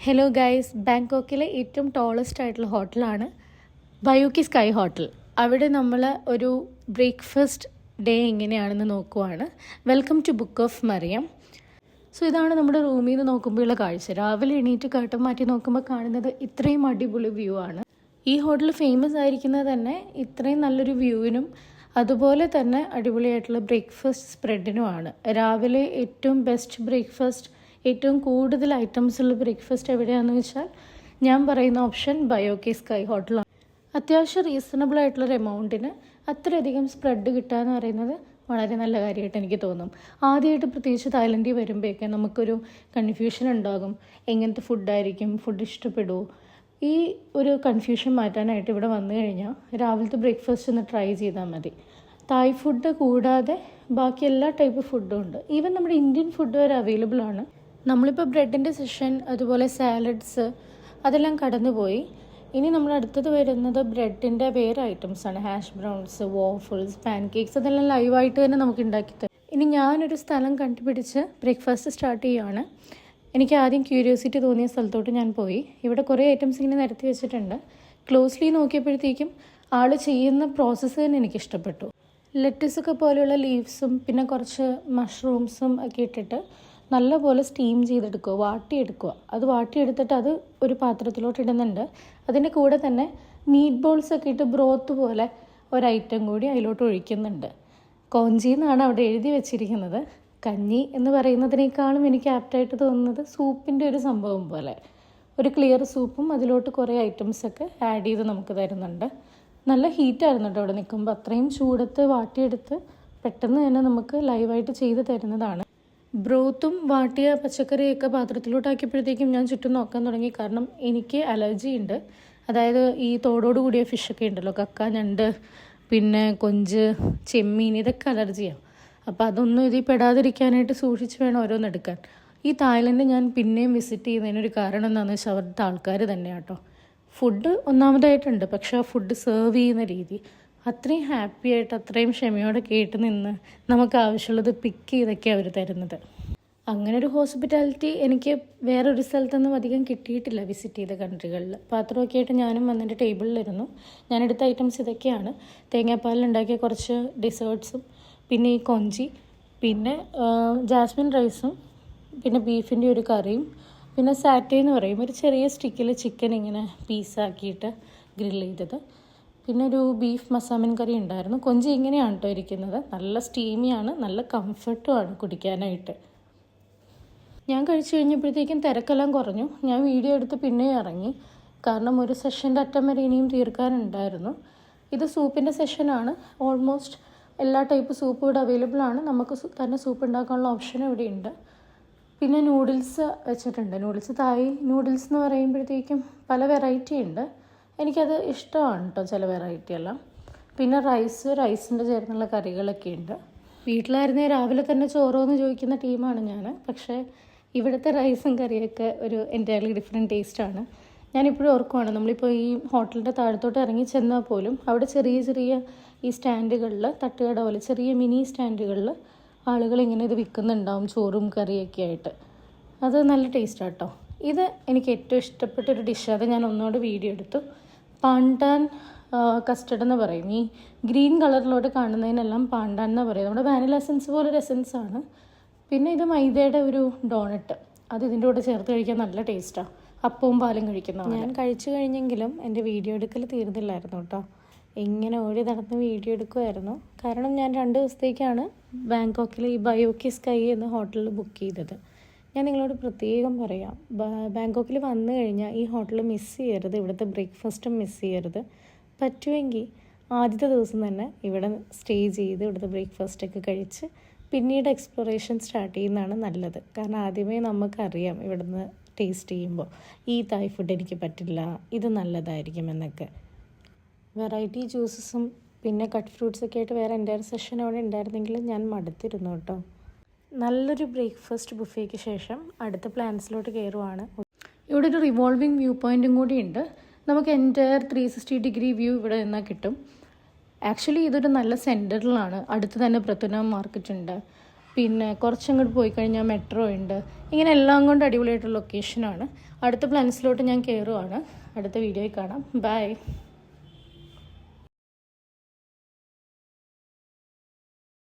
Hello guys, ബാങ്കോക്കിലെ ഏറ്റവും tallest ആയിട്ടുള്ള ഹോട്ടലാണ് ബയോക്കി സ്കൈ ഹോട്ടൽ. അവിടെ നമ്മൾ ഒരു ബ്രേക്ക്ഫാസ്റ്റ് ഡേ എങ്ങനെയാണെന്ന് നോക്കുവാണ്. Welcome to book of Mariyam. So ഇതാണ് നമ്മുടെ റൂമിൽ നിന്ന് നോക്കുമ്പോഴുള്ള കാഴ്ച. രാവിലെ എണീറ്റ് കർട്ടൻ മാറ്റി നോക്കുമ്പോൾ കാണുന്നത് ഇത്രയും അടിപൊളി വ്യൂ ആണ്. ഈ ഹോട്ടൽ ഫേമസ് ആയിരിക്കുന്നത് തന്നെ ഇത്രയും നല്ലൊരു വ്യൂവിനും അതുപോലെ തന്നെ അടിപൊളിയായിട്ടുള്ള ബ്രേക്ക്ഫാസ്റ്റ് സ്പ്രെഡിനുമാണ്. രാവിലെ ഏറ്റവും ബെസ്റ്റ് ബ്രേക്ക്ഫാസ്റ്റ്, ഏറ്റവും കൂടുതൽ ഐറ്റംസ് ഉള്ള ബ്രേക്ക്ഫാസ്റ്റ് എവിടെയാണെന്ന് വെച്ചാൽ ഞാൻ പറയുന്ന ഓപ്ഷൻ ബയോക്കി സ്കൈ ഹോട്ടലാണ്. അത്യാവശ്യം റീസണബിൾ ആയിട്ടുള്ളൊരു എമൗണ്ടിന് അത്രയധികം സ്പ്രെഡ് കിട്ടുക എന്ന് പറയുന്നത് വളരെ നല്ല കാര്യമായിട്ട് എനിക്ക് തോന്നും. ആദ്യമായിട്ട് പ്രത്യേകിച്ച് തായ്ലൻഡിൽ വരുമ്പോഴേക്കും നമുക്കൊരു കൺഫ്യൂഷൻ ഉണ്ടാകും, എങ്ങനത്തെ ഫുഡായിരിക്കും, ഫുഡ് ഇഷ്ടപ്പെടുമോ. ഈ ഒരു കൺഫ്യൂഷൻ മാറ്റാനായിട്ട് ഇവിടെ വന്നു കഴിഞ്ഞാൽ രാവിലത്തെ ബ്രേക്ക്ഫാസ്റ്റ് ഒന്ന് ട്രൈ ചെയ്താൽ മതി. തായ് ഫുഡ് കൂടാതെ ബാക്കി എല്ലാ ടൈപ്പ് ഫുഡും ഉണ്ട്. ഈവൻ നമ്മുടെ ഇന്ത്യൻ ഫുഡ് വരെ അവൈലബിൾ ആണ്. നമ്മളിപ്പോൾ ബ്രെഡിൻ്റെ സെഷൻ, അതുപോലെ സാലഡ്സ് അതെല്ലാം കടന്നുപോയി. ഇനി നമ്മൾ അടുത്തത് വരുന്നത് ബ്രെഡിൻ്റെ വേറെ ഐറ്റംസാണ്. ഹാഷ് ബ്രൗൺസ്, വാഫിൾസ്, പാൻകേക്സ് അതെല്ലാം ലൈവായിട്ട് തന്നെ നമുക്ക് ഉണ്ടാക്കി തരും. ഇനി ഞാനൊരു സ്ഥലം കണ്ടുപിടിച്ച് ബ്രേക്ക്ഫാസ്റ്റ് സ്റ്റാർട്ട് ചെയ്യുകയാണ്. എനിക്ക് ആദ്യം ക്യൂരിയോസിറ്റി തോന്നിയ സ്ഥലത്തോട്ട് ഞാൻ പോയി. ഇവിടെ കുറേ ഐറ്റംസ് ഇങ്ങനെ നിരത്തി വെച്ചിട്ടുണ്ട്. ക്ലോസ്ലി നോക്കിയപ്പോഴത്തേക്കും ആൾ ചെയ്യുന്ന പ്രോസസ്സ് തന്നെ എനിക്കിഷ്ടപ്പെട്ടു. ലെറ്റസൊക്കെ പോലെയുള്ള ലീവ്സും പിന്നെ കുറച്ച് മഷ്റൂംസും ഒക്കെ ഇട്ടിട്ട് നല്ലപോലെ സ്റ്റീം ചെയ്തെടുക്കുക, വാട്ടിയെടുക്കുക. അത് വാട്ടിയെടുത്തിട്ട് അത് ഒരു പാത്രത്തിലോട്ട് ഇടുന്നുണ്ട്. അതിൻ്റെ കൂടെ തന്നെ മീറ്റ് ബോൾസൊക്കെ ഇട്ട് ബ്രോത്ത് പോലെ ഒരൈറ്റം കൂടി അതിലോട്ട് ഒഴിക്കുന്നുണ്ട്. കോഞ്ചി എന്നാണ് അവിടെ എഴുതി വെച്ചിരിക്കുന്നത്. കഞ്ഞി എന്ന് പറയുന്നതിനേക്കാളും എനിക്ക് ആപ്റ്റായിട്ട് തോന്നുന്നത് സൂപ്പിൻ്റെ ഒരു സംഭവം പോലെ. ഒരു ക്ലിയർ സൂപ്പും അതിലോട്ട് കുറേ ഐറ്റംസൊക്കെ ആഡ് ചെയ്ത് നമുക്ക് തരുന്നുണ്ട്. നല്ല ഹീറ്റായിരുന്നു കേട്ടോ അവിടെ നിൽക്കുമ്പോൾ. അത്രയും ചൂടത്ത് വാട്ടിയെടുത്ത് പെട്ടെന്ന് തന്നെ നമുക്ക് ലൈവായിട്ട് ചെയ്ത് തരുന്നതാണ്. ബ്രോത്തും വാട്ടിയ പച്ചക്കറിയൊക്കെ പാത്രത്തിലോട്ടാക്കിയപ്പോഴത്തേക്കും ഞാൻ ചുറ്റും നോക്കാൻ തുടങ്ങി. കാരണം എനിക്ക് അലർജി ഉണ്ട്. അതായത് ഈ തോടോട് കൂടിയ ഫിഷൊക്കെ ഉണ്ടല്ലോ, കക്ക, ഞണ്ട്, പിന്നെ കൊഞ്ച്, ചെമ്മീൻ, ഇതൊക്കെ അലർജിയാണ്. അപ്പോൾ അതൊന്നും ഇതിൽ പെടാതിരിക്കാനായിട്ട് സൂക്ഷിച്ച് വേണം ഓരോന്നെടുക്കാൻ. ഈ തായ്ലൻഡ് ഞാൻ പിന്നെയും വിസിറ്റ് ചെയ്യുന്നതിനൊരു കാരണം എന്താണെന്ന് വെച്ചാൽ അവിടുത്തെ ആൾക്കാർ തന്നെയാണ് കേട്ടോ. ഫുഡ് ഒന്നാമതായിട്ടുണ്ട്, പക്ഷേ ആ ഫുഡ് സെർവ് ചെയ്യുന്ന രീതി അത്രയും ഹാപ്പി ആയിട്ട് അത്രയും ക്ഷമയോടെ കേട്ട് നിന്ന് നമുക്ക് ആവശ്യമുള്ളത് പിക്ക് ചെയ്തൊക്കെയാണ് അവർ തരുന്നത്. അങ്ങനെ ഒരു ഹോസ്പിറ്റാലിറ്റി എനിക്ക് വേറൊരു സ്ഥലത്തൊന്നും അധികം കിട്ടിയിട്ടില്ല വിസിറ്റ് ചെയ്ത കൺട്രികളിൽ. പാത്രമൊക്കെ ആയിട്ട് ഞാനും വന്നിട്ട് ടേബിളിലിരുന്നു. ഞാനെടുത്ത ഐറ്റംസ് ഇതൊക്കെയാണ്. തേങ്ങാപ്പാലിലുണ്ടാക്കിയ കുറച്ച് ഡെസേർട്ട്സും, പിന്നെ ഈ കൊഞ്ചി, പിന്നെ ജാസ്മിൻ റൈസും, പിന്നെ ബീഫിൻ്റെ ഒരു കറിയും, പിന്നെ സാറ്റേ എന്ന് പറയും, ഒരു ചെറിയ സ്റ്റിക്കിൽ ചിക്കൻ ഇങ്ങനെ പീസാക്കിയിട്ട് ഗ്രില്ല് ചെയ്തത്, പിന്നെ ഒരു ബീഫ് മസാമൻ കറി ഉണ്ടായിരുന്നു. കൊഞ്ചി ഇങ്ങനെയാണ് കേട്ടോ ഇരിക്കുന്നത്. നല്ല സ്റ്റീമിയാണ്, നല്ല കംഫർട്ടുമാണ് കുടിക്കാനായിട്ട്. ഞാൻ കഴിച്ചു കഴിഞ്ഞപ്പോഴത്തേക്കും തിരക്കെല്ലാം കുറഞ്ഞു. ഞാൻ വീഡിയോ എടുത്ത് പിന്നെ ഇറങ്ങി. കാരണം ഒരു സെഷൻ്റെ അറ്റം വരെ ഇനിയും തീർക്കാനുണ്ടായിരുന്നു. ഇത് സൂപ്പിൻ്റെ സെഷനാണ്. ഓൾമോസ്റ്റ് എല്ലാ ടൈപ്പ് സൂപ്പും ഇവിടെ അവൈലബിൾ ആണ്. നമുക്ക് തന്നെ സൂപ്പ് ഉണ്ടാക്കാനുള്ള ഓപ്ഷൻ ഇവിടെയുണ്ട്. പിന്നെ നൂഡിൽസ് വെച്ചിട്ടുണ്ട്. തായ് നൂഡിൽസ് എന്ന് പറയുമ്പോഴത്തേക്കും പല വെറൈറ്റി ഉണ്ട്. എനിക്കത് ഇഷ്ടമാണ് കേട്ടോ, ചില വെറൈറ്റി എല്ലാം. പിന്നെ റൈസിൻ്റെ ചേർന്നുള്ള കറികളൊക്കെ ഉണ്ട്. വീട്ടിലായിരുന്നേ രാവിലെ തന്നെ ചോറോ എന്ന് ചോദിക്കുന്ന ടീമാണ് ഞാൻ. പക്ഷേ ഇവിടുത്തെ റൈസും കറിയൊക്കെ ഒരു എൻ്റയർലി ഡിഫറെൻറ്റ് ടേസ്റ്റാണ്. ഞാനിപ്പോഴും ഓർക്കുവാണ്, നമ്മളിപ്പോൾ ഈ ഹോട്ടലിൻ്റെ താഴത്തോട്ട് ഇറങ്ങി ചെന്നാൽ പോലും അവിടെ ചെറിയ ചെറിയ ഈ സ്റ്റാൻഡുകളിൽ, തട്ടുകട പോലെ ചെറിയ മിനി സ്റ്റാൻഡുകളിൽ ആളുകൾ ഇങ്ങനെ ഇത് വിൽക്കുന്നുണ്ടാവും, ചോറും കറിയൊക്കെ ആയിട്ട്. അത് നല്ല ടേസ്റ്റാണ് കേട്ടോ. ഇത് എനിക്ക് ഏറ്റവും ഇഷ്ടപ്പെട്ടൊരു ഡിഷ്. അത് ഞാൻ ഒന്നുകൂടെ വീഡിയോ എടുത്തു. പാണ്ടാൻ കസ്റ്റർഡ് എന്ന് പറയും. ഈ ഗ്രീൻ കളറിലോട്ട് കാണുന്നതിനെല്ലാം പാണ്ടാൻ എന്ന് പറയും. നമ്മുടെ വാനില എസൻസ് പോലൊരു എസൻസാണ്. പിന്നെ ഇത് മൈദയുടെ ഒരു ഡോണറ്റ്. അത് ഇതിൻ്റെ കൂടെ ചേർത്ത് കഴിക്കാൻ നല്ല ടേസ്റ്റാണ്. അപ്പവും പാലും കഴിക്കുന്നതാണ്. ഞാൻ കഴിച്ചു കഴിഞ്ഞെങ്കിലും എൻ്റെ വീഡിയോ എടുക്കൽ തീർന്നില്ലായിരുന്നു കേട്ടോ. ഇങ്ങനെ ഓടി നടന്ന് വീഡിയോ എടുക്കുമായിരുന്നു. കാരണം ഞാൻ 2 ദിവസത്തേക്കാണ് ബാങ്കോക്കിൽ ഈ ബയോക്കി സ്കൈ എന്ന ഹോട്ടലിൽ ബുക്ക് ചെയ്തത്. ഞാൻ നിങ്ങളോട് പ്രത്യേകം പറയാം, ബാങ്കോക്കിൽ വന്നു കഴിഞ്ഞാൽ ഈ ഹോട്ടൽ മിസ് ചെയ്യരുത്. ഇവിടുത്തെ ബ്രേക്ക്ഫാസ്റ്റും മിസ് ചെയ്യരുത്. പറ്റുമെങ്കിൽ ആദ്യത്തെ ദിവസം തന്നെ ഇവിടെ സ്റ്റേ ചെയ്ത് ഇവിടുത്തെ ബ്രേക്ക്ഫാസ്റ്റൊക്കെ കഴിച്ച് പിന്നീട് എക്സ്പ്ലോറേഷൻ സ്റ്റാർട്ട് ചെയ്യുന്നതാണ് നല്ലത്. കാരണം ആദ്യമേ നമുക്കറിയാം ഇവിടുന്ന് ടേസ്റ്റ് ചെയ്യുമ്പോൾ ഈ തായ് ഫുഡ് എനിക്ക് പറ്റില്ല, ഇത് നല്ലതായിരിക്കും എന്നൊക്കെ. വെറൈറ്റി ജ്യൂസസും പിന്നെ കട്ട് ഫ്രൂട്ട്സൊക്കെ ആയിട്ട് വേറെ എൻ്റെ ഒരു സെഷൻ അവിടെ ഉണ്ടായിരുന്നെങ്കിൽ ഞാൻ മടുത്തിരുന്നു കേട്ടോ. നല്ലൊരു ബ്രേക്ക്ഫാസ്റ്റ് ബുഫേക്ക് ശേഷം അടുത്ത പ്ലാൻസിലോട്ട് കയറുവാണ്. ഇവിടെ ഒരു റിവോൾവിങ് വ്യൂ പോയിൻറ്റും കൂടി ഉണ്ട്. നമുക്ക് എൻ്റയർ 360 ഡിഗ്രി വ്യൂ ഇവിടെ നിന്നാൽ കിട്ടും. ആക്ച്വലി ഇതൊരു നല്ല സെൻറ്ററിലാണ്. അടുത്ത് തന്നെ പ്രത്തുന മാർക്കറ്റ് ഉണ്ട്. പിന്നെ കുറച്ചങ്ങോട്ട് പോയി കഴിഞ്ഞാൽ മെട്രോ ഉണ്ട്. ഇങ്ങനെ എല്ലാം കൊണ്ട് അടിപൊളിയായിട്ടുള്ള ലൊക്കേഷനാണ്. അടുത്ത പ്ലാൻസിലോട്ട് ഞാൻ കയറുവാണ്. അടുത്ത വീഡിയോയിൽ കാണാം. ബൈ.